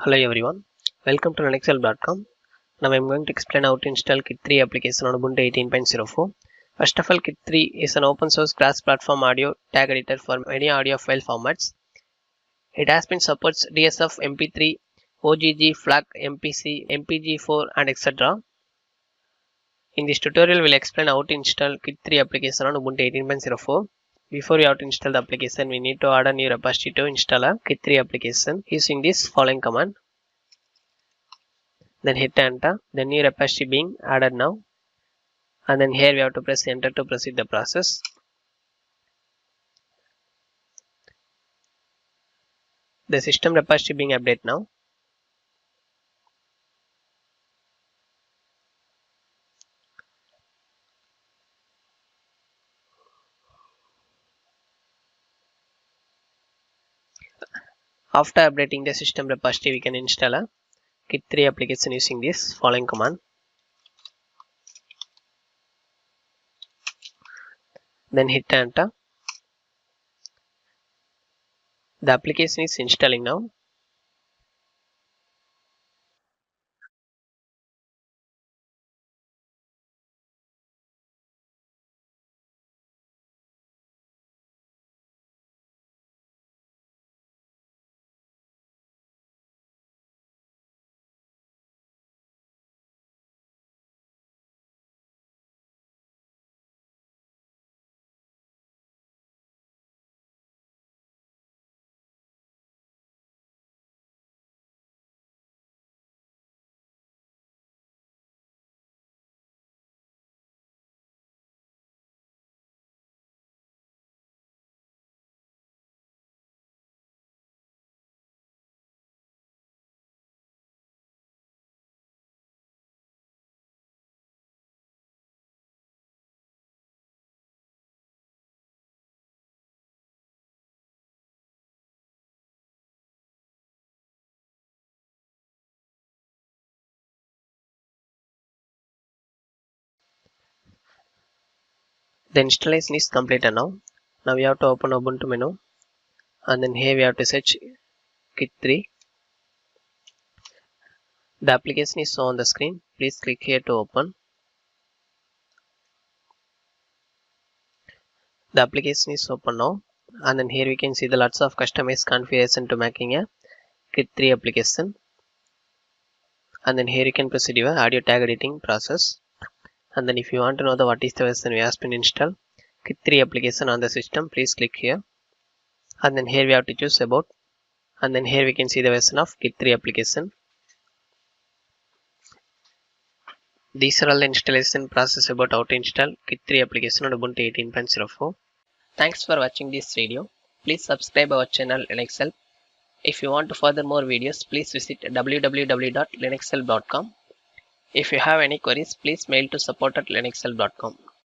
Hello everyone, welcome to linuxhelp.com. Now I am going to explain how to install Kid3 application on Ubuntu 18.04. First of all, Kid3 is an open source cross-platform audio tag editor for many audio file formats. It has been supports DSF, MP3, OGG, FLAC, MPC, MPG4 and etc. In this tutorial, we'll explain how to install Kid3 application on Ubuntu 18.04. Before we have to install the application, we need to add a new repository to install a Kid3 application using this following command. Then hit enter, the new repository being added now, and then here we have to press enter to proceed the process. The system repository being updated now. After updating the system repository, we can install a Kid3 application using this following command. Then hit enter. The application is installing now. The installation is completed now. Now we have to open Ubuntu menu, and then here we have to search Kid3. The application is shown on the screen. Please click here to open. The application is open now, and then here we can see the lots of customized configuration to making a Kid3 application. And then here you can proceed your audio tag editing process. And then if you want to know what is the version we have been installed Kid3 application on the system, please click here. And then here we have to choose about, and then here we can see the version of Kid3 application. These are all the installation process about how to install Kid3 application on Ubuntu 18.04. Thanks for watching this video. Please subscribe our channel Linuxhelp. If you want further more videos, please visit www.linuxhelp.com. If you have any queries, please mail to support@linuxhelp.com.